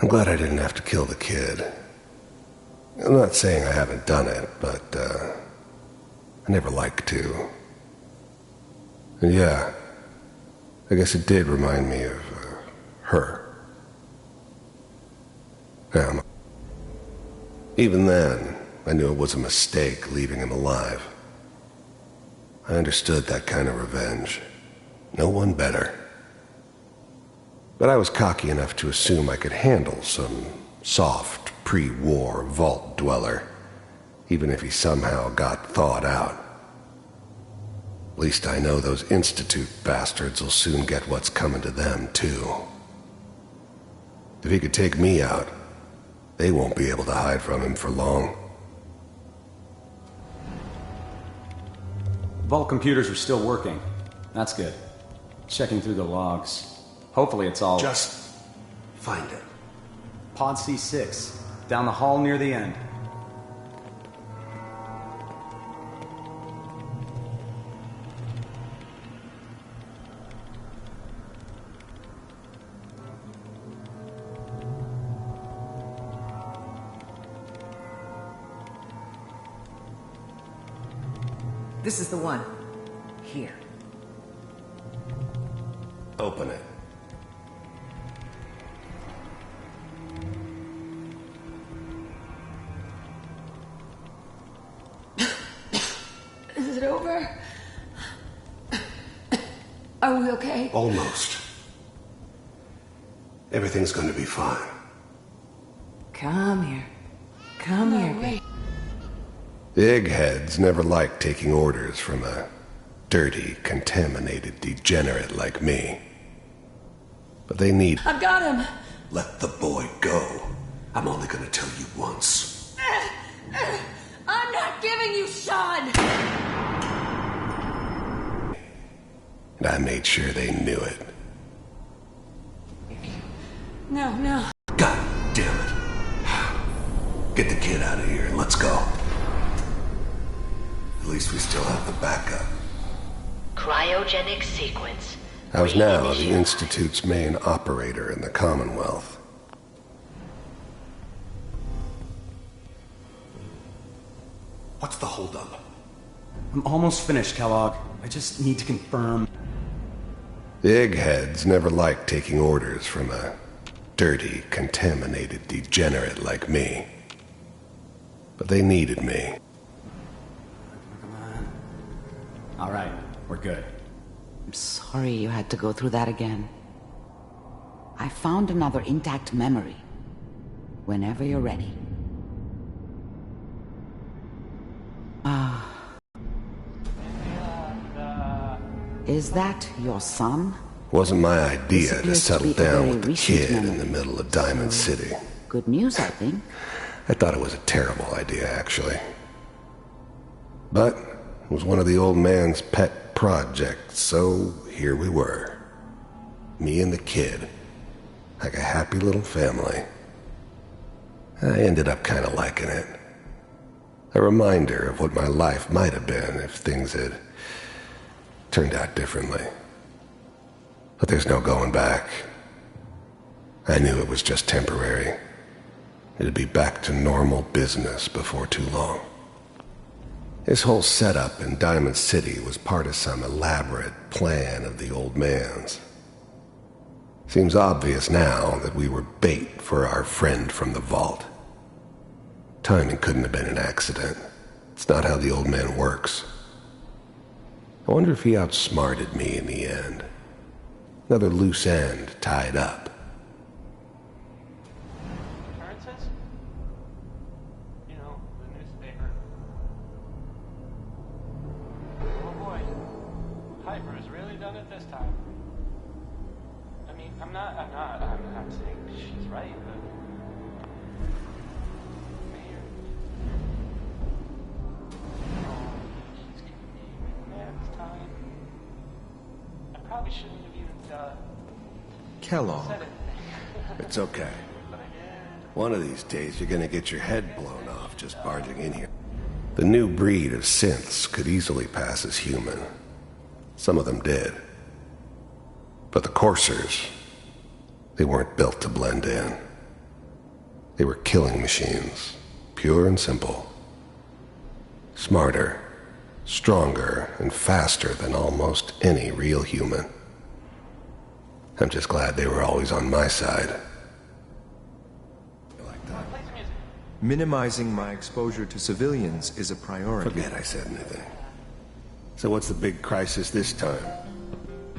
I'm glad I didn't have to kill the kid. I'm not saying I haven't done it, but I never liked to. And yeah, I guess it did remind me of her. Even then, I knew it was a mistake leaving him alive. I understood that kind of revenge. No one better. But I was cocky enough to assume I could handle some soft, pre-war vault dweller, even if he somehow got thawed out. At least I know those Institute bastards will soon get what's coming to them, too. If he could take me out, they won't be able to hide from him for long. Vault computers are still working. That's good. Checking through the logs. Hopefully it's all... Just find it. Pod C6. Down the hall near the end. This is the one. Here. Open it. Is it over? Are we okay? Almost. Everything's going to be fine. Come here. Come here, baby. The eggheads never liked taking orders from a dirty, contaminated degenerate like me. But they need... I've got him! Let the boy go. I'm only gonna tell you once. I'm not giving you Sean! And I made sure they knew it. No, no. God damn it. Get the kid out of here and let's go. At least we still have the backup. Cryogenic sequence. I was now the Institute's main operator in the Commonwealth. What's the holdup? I'm almost finished, Kellogg. I just need to confirm. The eggheads never liked taking orders from a dirty, contaminated degenerate like me. But they needed me. All right, we're good. I'm sorry you had to go through that again. I found another intact memory. Whenever you're ready. Is that your son? Wasn't my idea to settle down with the recent kid in memory. the middle of Diamond City. Good news, I think. I thought it was a terrible idea, actually. But it was one of the old man's pet projects, so here we were. Me and the kid. Like a happy little family. I ended up kind of liking it. A reminder of what my life might have been if things had turned out differently. But there's no going back. I knew it was just temporary. It'd be back to normal business before too long. This whole setup in Diamond City was part of some elaborate plan of the old man's. Seems obvious now that we were bait for our friend from the vault. Timing couldn't have been an accident. It's not how the old man works. I wonder if he outsmarted me in the end. Another loose end tied up. Occurrences? You know, the newspaper. Oh boy. Piper has really done it this time. I mean, I'm not saying she's right, but... Mayor. Oh, she's giving me mad this time. I probably shouldn't have even, Kellogg. said it. It's okay. One of these days you're gonna get your head blown off just barging in here. The new breed of synths could easily pass as human. Some of them did. But the coursers, they weren't built to blend in. They were killing machines, pure and simple. Smarter, stronger, and faster than almost any real human. I'm just glad they were always on my side. Minimizing my exposure to civilians is a priority. Forget I said anything. So what's the big crisis this time?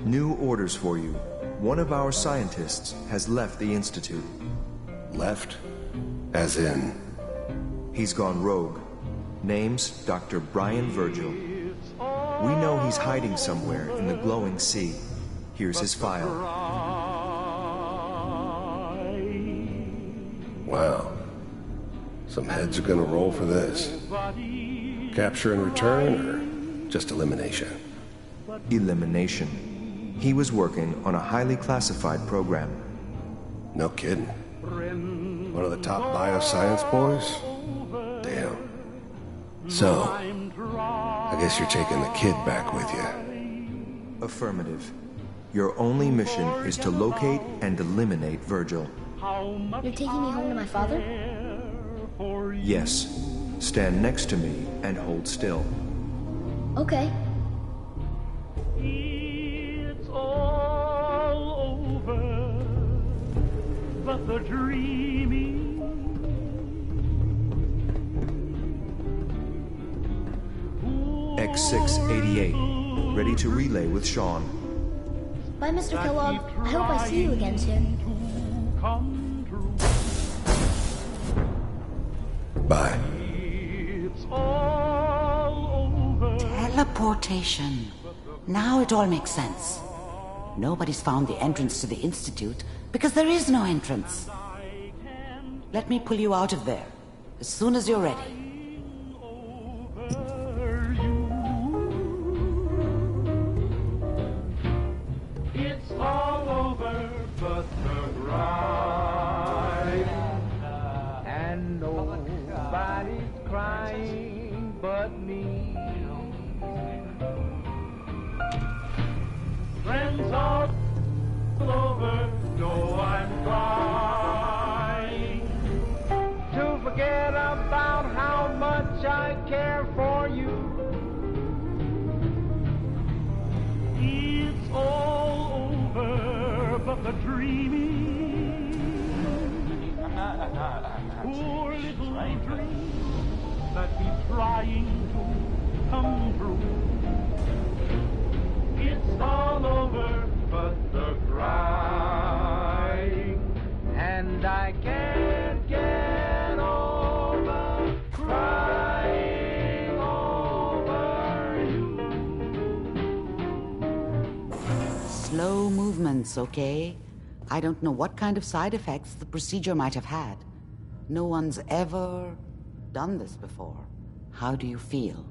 New orders for you. One of our scientists has left the Institute. Left? As in? He's gone rogue. Name's Dr. Brian Virgil. We know he's hiding somewhere in the glowing sea. Here's his file. Wow. Some heads are gonna roll for this. Capture and return, or just elimination? Elimination. He was working on a highly classified program. No kidding. One of the top bioscience boys? Damn. So, I guess you're taking the kid back with you. Affirmative. Your only mission is to locate and eliminate Virgil. You're taking me home to my father? Yes. Stand next to me and hold still. Okay. It's all over, but the dreaming. X688. Ready to relay with Sean. Bye, Mr. Kellogg. I hope I see you again soon. Bye. Teleportation. Now it all makes sense. Nobody's found the entrance to the Institute because there is no entrance. Let me pull you out of there as soon as you're ready. It's all over, but the grind. And nobody's crying but me. Friends all over, know I'm trying to forget about how much I care for you. It's all over, but the dreaming. I'm not Poor saying she's little right, but... dream that keeps trying to come true. It's all over, but the cry. Slow movements, okay? I don't know what kind of side effects the procedure might have had. No one's ever done this before. How do you feel?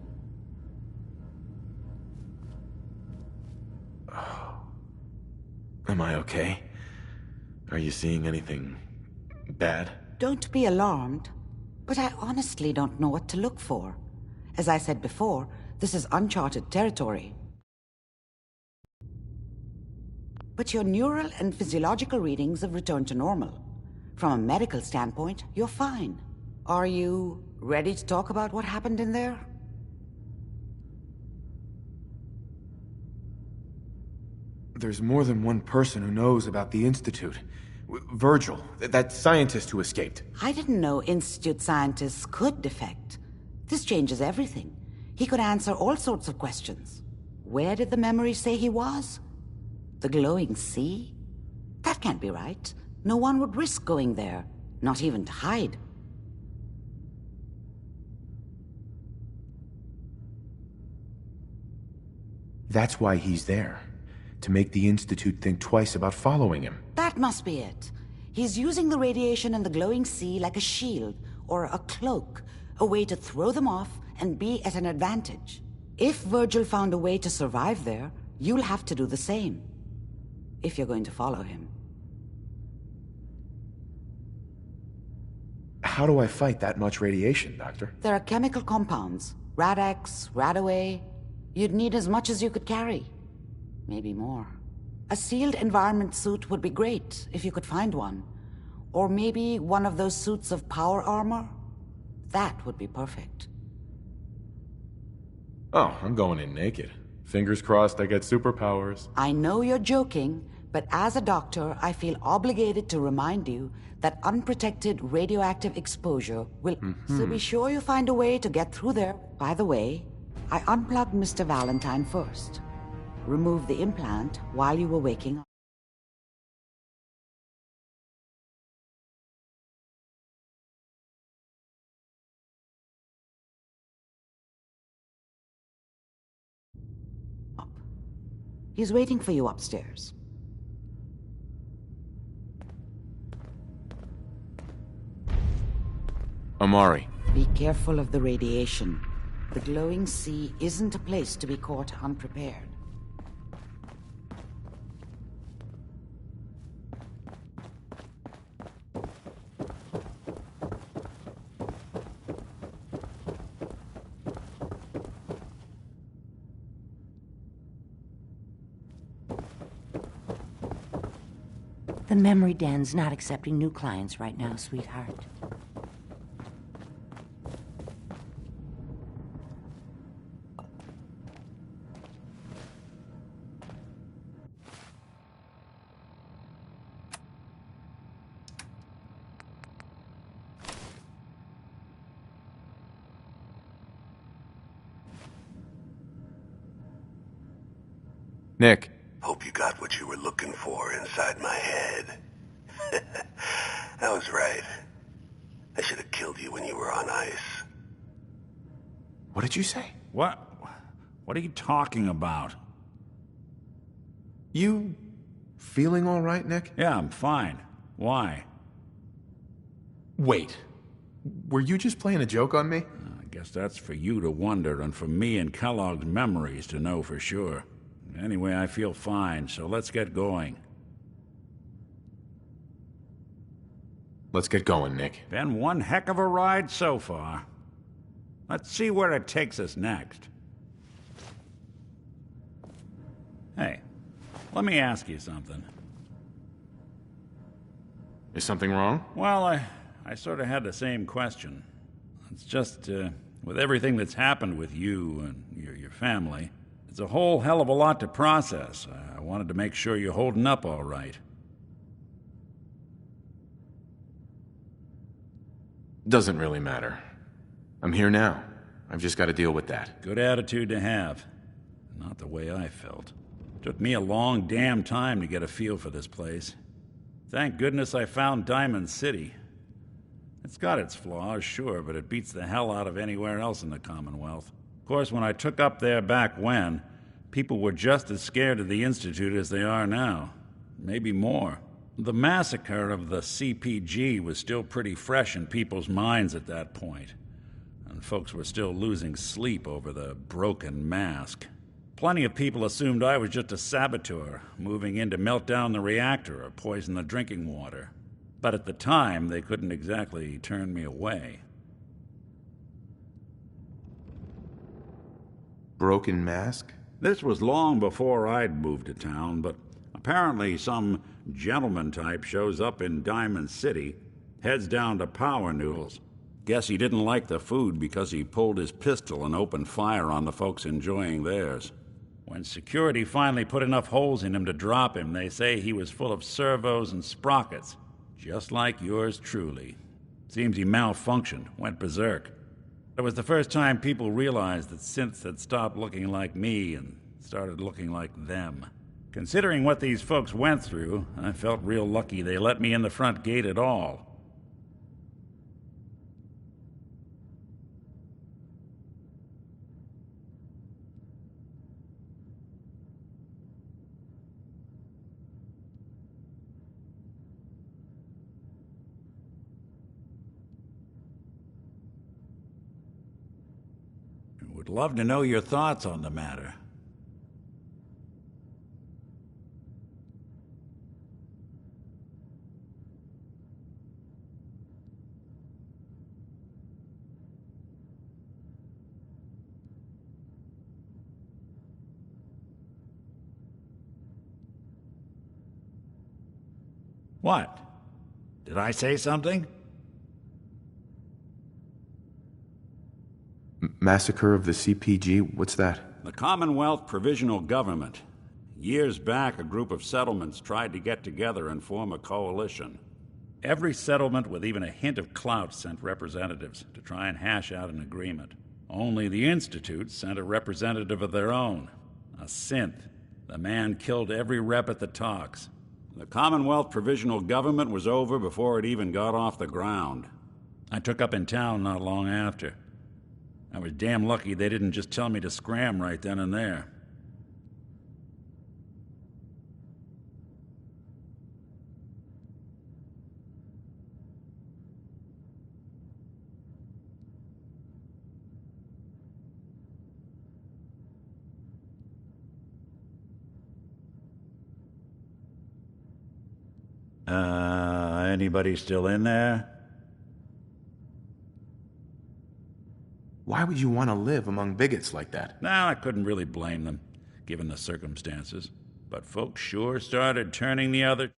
Am I okay? Are you seeing anything bad? Don't be alarmed, but I honestly don't know what to look for. As I said before, this is uncharted territory. But your neural and physiological readings have returned to normal. From a medical standpoint, you're fine. Are you ready to talk about what happened in there? There's more than one person who knows about the Institute. Virgil, that scientist who escaped. I didn't know Institute scientists could defect. This changes everything. He could answer all sorts of questions. Where did the memory say he was? The glowing sea? That can't be right. No one would risk going there, not even to hide. That's why he's there. To make the Institute think twice about following him. That must be it. He's using the radiation in the glowing sea like a shield or a cloak, a way to throw them off and be at an advantage. If Virgil found a way to survive there, you'll have to do the same. If you're going to follow him. How do I fight that much radiation, Doctor? There are chemical compounds. Rad-X, Radaway. You'd need as much as you could carry. Maybe more. A sealed environment suit would be great, if you could find one. Or maybe one of those suits of power armor? That would be perfect. Oh, I'm going in naked. Fingers crossed I get superpowers. I know you're joking, but as a doctor, I feel obligated to remind you that unprotected radioactive exposure will... So be sure you find a way to get through there. By the way, I unplugged Mr. Valentine first. Remove the implant while you were waking up. He's waiting for you upstairs. Amari. Be careful of the radiation. The glowing sea isn't a place to be caught unprepared. The memory den's not accepting new clients right now, sweetheart. Nick. Hope you got what you were looking for inside my head. I was right. I should have killed you when you were on ice. What did you say? What are you talking about? You feeling all right, Nick? Yeah, I'm fine. Why? Wait. Were you just playing a joke on me? I guess that's for you to wonder and for me and Kellogg's memories to know for sure. Anyway, I feel fine, so let's get going. Let's get going, Nick. Been one heck of a ride so far. Let's see where it takes us next. Hey, let me ask you something. Is something wrong? Well, I sort of had the same question. It's just, with everything that's happened with you and your family, it's a whole hell of a lot to process. I wanted to make sure you're holding up all right. Doesn't really matter. I'm here now. I've just got to deal with that. Good attitude to have. Not the way I felt. Took me a long damn time to get a feel for this place. Thank goodness I found Diamond City. It's got its flaws, sure, but it beats the hell out of anywhere else in the Commonwealth. Of course, when I took up there back when, People were just as scared of the Institute as they are now. Maybe more. The massacre of the CPG was still pretty fresh in people's minds at that point, and folks were still losing sleep over the broken mask. Plenty of people assumed I was just a saboteur, moving in to melt down the reactor or poison the drinking water. But at the time, they couldn't exactly turn me away. Broken mask? This was long before I'd moved to town, but apparently some gentleman type shows up in Diamond City, heads down to Power Noodles. Guess he didn't like the food because he pulled his pistol and opened fire on the folks enjoying theirs. When security finally put enough holes in him to drop him, they say he was full of servos and sprockets, just like yours truly. Seems he malfunctioned, went berserk. It was the first time people realized that synths had stopped looking like me and started looking like them. Considering what these folks went through, I felt real lucky they let me in the front gate at all. Would love to know your thoughts on the matter. What? Did I say something? Massacre of the CPG? What's that? The Commonwealth Provisional Government. Years back, a group of settlements tried to get together and form a coalition. Every settlement with even a hint of clout sent representatives to try and hash out an agreement. Only the Institute sent a representative of their own, a synth. The man killed every rep at the talks. The Commonwealth Provisional Government was over before it even got off the ground. I took up in town not long after. I was damn lucky they didn't just tell me to scram right then and there. Anybody still in there? Why would you want to live among bigots like that? No, I couldn't really blame them, given the circumstances. But folks sure started turning the other